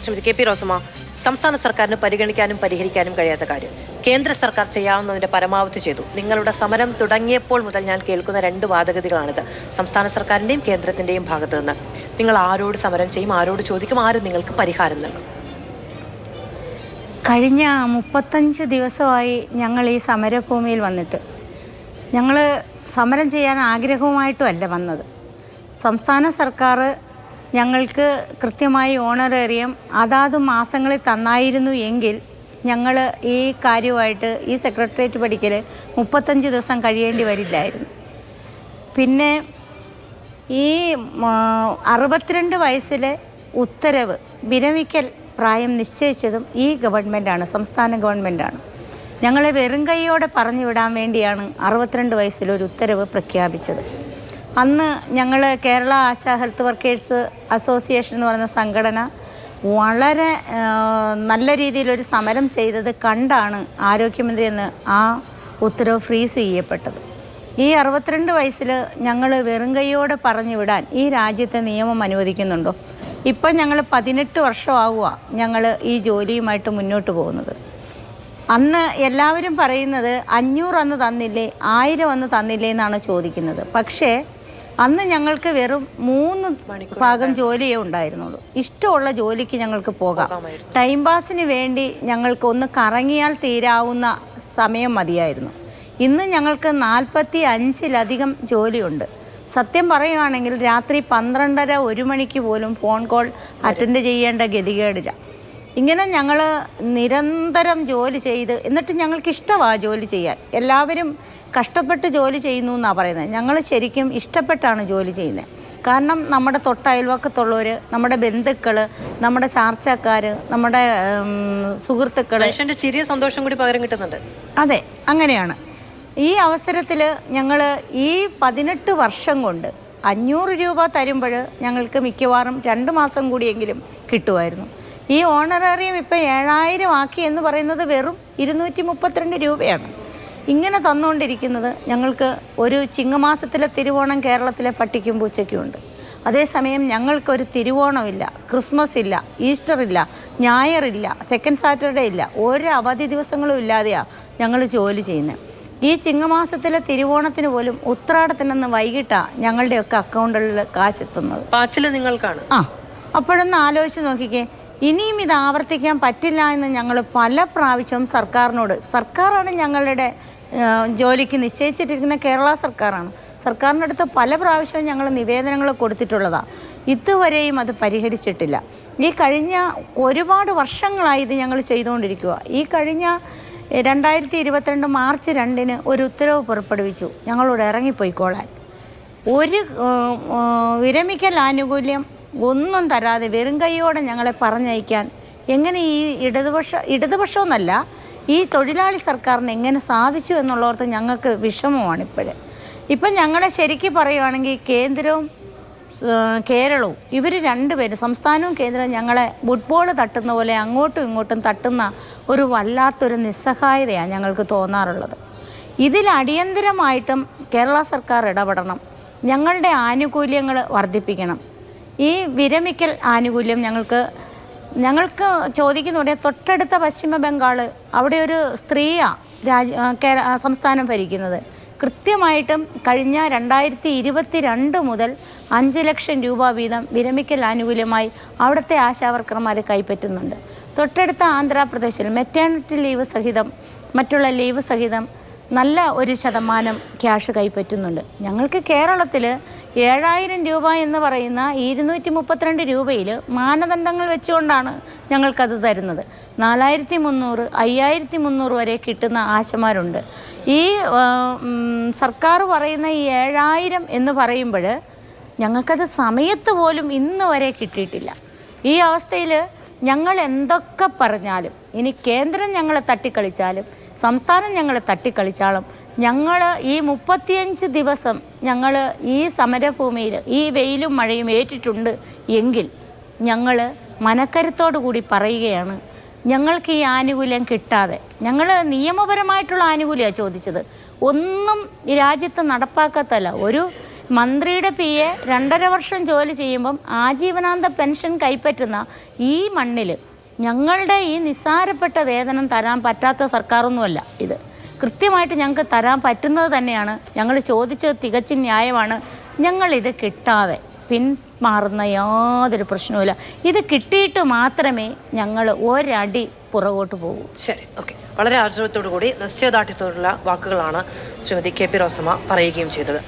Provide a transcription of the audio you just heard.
Shrimati K P Rosamma, സംസ്ഥാന സർക്കാരിന് പരിഗണിക്കാനും പരിഹരിക്കാനും കഴിയാത്ത കാര്യം കേന്ദ്ര സർക്കാർ ചെയ്യാവുന്നതിന്റെ പരമാവധി ചെയ്തു. നിങ്ങളുടെ സമരം തുടങ്ങിയപ്പോൾ മുതൽ ഞാൻ കേൾക്കുന്ന രണ്ട് വാദഗതികളാണിത്. സംസ്ഥാന സർക്കാരിന്റെയും കേന്ദ്രത്തിന്റെയും ഭാഗത്തു നിന്ന് നിങ്ങൾ ആരോട് സമരം ചെയ്യും, ആരോട് ചോദിക്കും, ആര് നിങ്ങൾക്ക് പരിഹാരം നൽകും? കഴിഞ്ഞ 35 ദിവസമായി ഞങ്ങൾ ഈ സമരഭൂമിയിൽ വന്നിട്ട് ഞങ്ങൾ സമരം ചെയ്യാൻ ആഗ്രഹവുമായിട്ടുമല്ല വന്നത്. സംസ്ഥാന സർക്കാർ ഞങ്ങൾക്ക് കൃത്യമായി ഓണറേറിയം അതാത് മാസങ്ങളിൽ തന്നായിരുന്നു എങ്കിൽ ഞങ്ങൾ ഈ കാര്യമായിട്ട് ഈ സെക്രട്ടേറിയറ്റ് പഠിക്കൽ 35 ദിവസം കഴിയേണ്ടി വരില്ലായിരുന്നു. പിന്നെ ഈ 62 വയസ്സിലെ ഉത്തരവ് വിരമിക്കൽ പ്രായം നിശ്ചയിച്ചതും ഈ ഗവൺമെൻറ്റാണ്, സംസ്ഥാന ഗവൺമെൻറ്റാണ്. ഞങ്ങളെ വെറും കൈയോടെ പറഞ്ഞു വിടാൻ വേണ്ടിയാണ് 62 വയസ്സിലൊരു ഉത്തരവ് പ്രഖ്യാപിച്ചത്. അന്ന് ഞങ്ങൾ Kerala ASHA health workers association എന്ന് പറയുന്ന സംഘടന വളരെ നല്ല രീതിയിലൊരു സമരം ചെയ്തത് കണ്ടാണ് ആരോഗ്യമന്ത്രി എന്ന് ആ ഉത്തരവ് ഫ്രീസ് ചെയ്യപ്പെട്ടത്. ഈ 62 വയസ്സിൽ ഞങ്ങൾ വെറും കൈയോടെ പറഞ്ഞു വിടാൻ ഈ രാജ്യത്തെ നിയമം അനുവദിക്കുന്നുണ്ടോ? ഇപ്പം ഞങ്ങൾ 18 വർഷമാവുക ഞങ്ങൾ ഈ ജോലിയുമായിട്ട് മുന്നോട്ട് പോകുന്നത്. അന്ന് എല്ലാവരും പറയുന്നത് 500 അന്ന് തന്നില്ലേ, 1000 അന്ന് തന്നില്ലേ എന്നാണ് ചോദിക്കുന്നത്. പക്ഷേ അന്ന് ഞങ്ങൾക്ക് വെറും 3 ഭാഗം ജോലിയേ ഉണ്ടായിരുന്നുള്ളൂ. ഇഷ്ടമുള്ള ജോലിക്ക് ഞങ്ങൾക്ക് പോകാം. ടൈം പാസിന് വേണ്ടി ഞങ്ങൾക്ക് ഒന്ന് കറങ്ങിയാൽ തീരാവുന്ന സമയം മതിയായിരുന്നു. ഇന്ന് ഞങ്ങൾക്ക് 45-ലധികം ജോലിയുണ്ട്. സത്യം പറയുകയാണെങ്കിൽ രാത്രി 12:30-1 മണിക്ക് പോലും ഫോൺ കോൾ അറ്റൻഡ് ചെയ്യേണ്ട ഗതികേടില്ല. ഇങ്ങനെ ഞങ്ങൾ നിരന്തരം ജോലി ചെയ്ത്, എന്നിട്ട് ഞങ്ങൾക്ക് ഇഷ്ടമാണ് ജോലി ചെയ്യാൻ. എല്ലാവരും കഷ്ടപ്പെട്ട് ജോലി ചെയ്യുന്നു എന്നാണ് പറയുന്നത്. ഞങ്ങൾ ശരിക്കും ഇഷ്ടപ്പെട്ടാണ് ജോലി ചെയ്യുന്നത്. കാരണം നമ്മുടെ തൊട്ടയൽവക്കത്തുള്ളവർ, നമ്മുടെ ബന്ധുക്കൾ, നമ്മുടെ ചാർച്ചക്കാർ, നമ്മുടെ സുഹൃത്തുക്കൾ, ചെറിയ സന്തോഷം കൂടി പകരം കിട്ടുന്നുണ്ട്. അതെ, അങ്ങനെയാണ്. ഈ അവസരത്തിൽ ഞങ്ങൾ ഈ 18 വർഷം കൊണ്ട് 500 രൂപ തരുമ്പോൾ ഞങ്ങൾക്ക് മിക്കവാറും 2 മാസം കൂടിയെങ്കിലും കിട്ടുമായിരുന്നു. ഈ ഓണറേറിയം ഇപ്പോൾ 7000 ആക്കി എന്ന് പറയുന്നത് വെറും 232 രൂപയാണ്. ഇങ്ങനെ തന്നുകൊണ്ടിരിക്കുന്നത് ഞങ്ങൾക്ക് ഒരു ചിങ്ങമാസത്തിലെ തിരുവോണം കേരളത്തിലെ പട്ടിക്കും പൂച്ചയ്ക്കും ഉണ്ട്. അതേസമയം ഞങ്ങൾക്കൊരു തിരുവോണമില്ല, ക്രിസ്മസ് ഇല്ല, ഈസ്റ്റർ ഇല്ല, ഞായറില്ല, സെക്കൻഡ് സാറ്റർഡേ ഇല്ല, ഒരു അവധി ദിവസങ്ങളും ഇല്ലാതെയാണ് ഞങ്ങൾ ജോലി ചെയ്യുന്നത്. ഈ ചിങ്ങമാസത്തിലെ തിരുവോണത്തിന് പോലും ഉത്രാടത്തിനന്ന് വൈകിട്ടാണ് ഞങ്ങളുടെയൊക്കെ അക്കൗണ്ടുകളിൽ കാശെത്തുന്നത്. പാച്ചിൽ നിങ്ങൾക്കാണ്. അപ്പോഴൊന്ന് ആലോചിച്ച് നോക്കിക്കേ. ഇനിയും ഇത് ആവർത്തിക്കാൻ പറ്റില്ല എന്ന് ഞങ്ങൾ പല പ്രാവശ്യവും സർക്കാരാണ് ഞങ്ങളുടെ ജോലിക്ക് നിശ്ചയിച്ചിട്ടിരിക്കുന്ന കേരള സർക്കാരാണ്. സർക്കാരിൻ്റെ അടുത്ത് പല പ്രാവശ്യവും ഞങ്ങൾ നിവേദനങ്ങൾ കൊടുത്തിട്ടുള്ളതാണ്. ഇതുവരെയും അത് പരിഹരിച്ചിട്ടില്ല. ഈ കഴിഞ്ഞ ഒരുപാട് വർഷങ്ങളായി ഇത് ഞങ്ങൾ ചെയ്തുകൊണ്ടിരിക്കുക. ഈ കഴിഞ്ഞ 2022 മാർച്ച് 2-ന് ഒരു ഉത്തരവ് പുറപ്പെടുവിച്ചു ഞങ്ങളോട് ഇറങ്ങിപ്പോയിക്കോളാൻ. ഒരു വിരമിക്കൽ ആനുകൂല്യം ഒന്നും തരാതെ വെറും കൈയോടെ ഞങ്ങളെ പറഞ്ഞയക്കാൻ എങ്ങനെ ഈ ഇടതുപക്ഷമെന്നല്ല, ഈ തൊഴിലാളി സർക്കാരിന് എങ്ങനെ സാധിച്ചു എന്നുള്ളവർക്ക് ഞങ്ങൾക്ക് വിഷമമാണ്. ഇപ്പം ഞങ്ങളെ ശരിക്കും പറയുകയാണെങ്കിൽ കേന്ദ്രവും കേരളവും ഇവർ രണ്ടുപേരും, സംസ്ഥാനവും കേന്ദ്രവും, ഞങ്ങളെ ഫുട്ബോൾ തട്ടുന്ന പോലെ അങ്ങോട്ടും ഇങ്ങോട്ടും തട്ടുന്ന ഒരു വല്ലാത്തൊരു നിസ്സഹായതയാണ് ഞങ്ങൾക്ക് തോന്നാറുള്ളത്. ഇതിൽ അടിയന്തരമായിട്ടും കേരള സർക്കാർ ഇടപെടണം. ഞങ്ങളുടെ ആനുകൂല്യങ്ങൾ വർദ്ധിപ്പിക്കണം. ഈ വിരമിക്കൽ ആനുകൂല്യം ഞങ്ങൾക്ക് ചോദിക്കുന്നുണ്ട്. തൊട്ടടുത്ത പശ്ചിമ ബംഗാൾ, അവിടെ ഒരു സ്ത്രീയാണ് സംസ്ഥാനം ഭരിക്കുന്നത്. കൃത്യമായിട്ടും കഴിഞ്ഞ 2022 മുതൽ 5 ലക്ഷം രൂപ വീതം വിരമിക്കൽ ആനുകൂല്യമായി അവിടുത്തെ ആശാവർക്കർമാർ കൈപ്പറ്റുന്നുണ്ട്. തൊട്ടടുത്ത ആന്ധ്രാപ്രദേശിൽ മെറ്റേണിറ്റി ലീവ് സഹിതം മറ്റുള്ള ലീവ് സഹിതം നല്ല ഒരു ശതമാനം ക്യാഷ് കൈപ്പറ്റുന്നുണ്ട്. ഞങ്ങൾക്ക് കേരളത്തിൽ 7000 രൂപ എന്ന് പറയുന്ന 232 രൂപയിൽ മാനദണ്ഡങ്ങൾ വെച്ചുകൊണ്ടാണ് ഞങ്ങൾക്കത് തരുന്നത്. 4300, 5300 വരെ കിട്ടുന്ന ആശമാരുണ്ട്. ഈ സർക്കാർ പറയുന്ന ഈ 7000 എന്ന് പറയുമ്പോൾ ഞങ്ങൾക്കത് സമയത്ത് പോലും ഇന്ന് വരെ കിട്ടിയിട്ടില്ല. ഈ അവസ്ഥയിൽ ഞങ്ങൾ എന്തൊക്കെ പറഞ്ഞാലും, ഇനി കേന്ദ്രം ഞങ്ങളെ തട്ടിക്കളിച്ചാലും സംസ്ഥാനം ഞങ്ങളെ തട്ടിക്കളിച്ചാലും, ഞങ്ങൾ ഈ 35 ദിവസം ഞങ്ങൾ ഈ സമരഭൂമിയിൽ ഈ വെയിലും മഴയും ഏറ്റിട്ടുണ്ട് എങ്കിൽ ഞങ്ങൾ മനക്കരുത്തോടു കൂടി പറയുകയാണ്, ഞങ്ങൾക്ക് ഈ ആനുകൂല്യം കിട്ടാതെ, ഞങ്ങൾ നിയമപരമായിട്ടുള്ള ആനുകൂല്യമാണ് ചോദിച്ചത്, ഒന്നും ഈ രാജ്യത്ത് നടപ്പാക്കത്തല്ല. ഒരു മന്ത്രിയുടെ PA 2.5 വർഷം ജോലി ചെയ്യുമ്പം ആജീവനാന്ത പെൻഷൻ കൈപ്പറ്റുന്ന ഈ മണ്ണിൽ ഞങ്ങളുടെ ഈ നിസ്സാരപ്പെട്ട വേതനം തരാൻ പറ്റാത്ത സർക്കാരൊന്നുമല്ല ഇത്. കൃത്യമായിട്ട് ഞങ്ങൾക്ക് തരാൻ പറ്റുന്നത് തന്നെയാണ്. ഞങ്ങൾ ചോദിച്ചത് തികച്ചും ന്യായമാണ്. ഞങ്ങളിത് കിട്ടാതെ പിന്മാറുന്ന യാതൊരു പ്രശ്നവുമില്ല. ഇത് കിട്ടിയിട്ട് മാത്രമേ ഞങ്ങൾ ഒരടി പുറകോട്ട് പോകൂ. ശരി, ഓക്കെ. വളരെ ആർജവത്തോടു കൂടി നിശ്ചയദാർഢ്യത്തോടുള്ള വാക്കുകളാണ് ശ്രീമതി KP റോസമ്മ പറയുകയും ചെയ്തത്.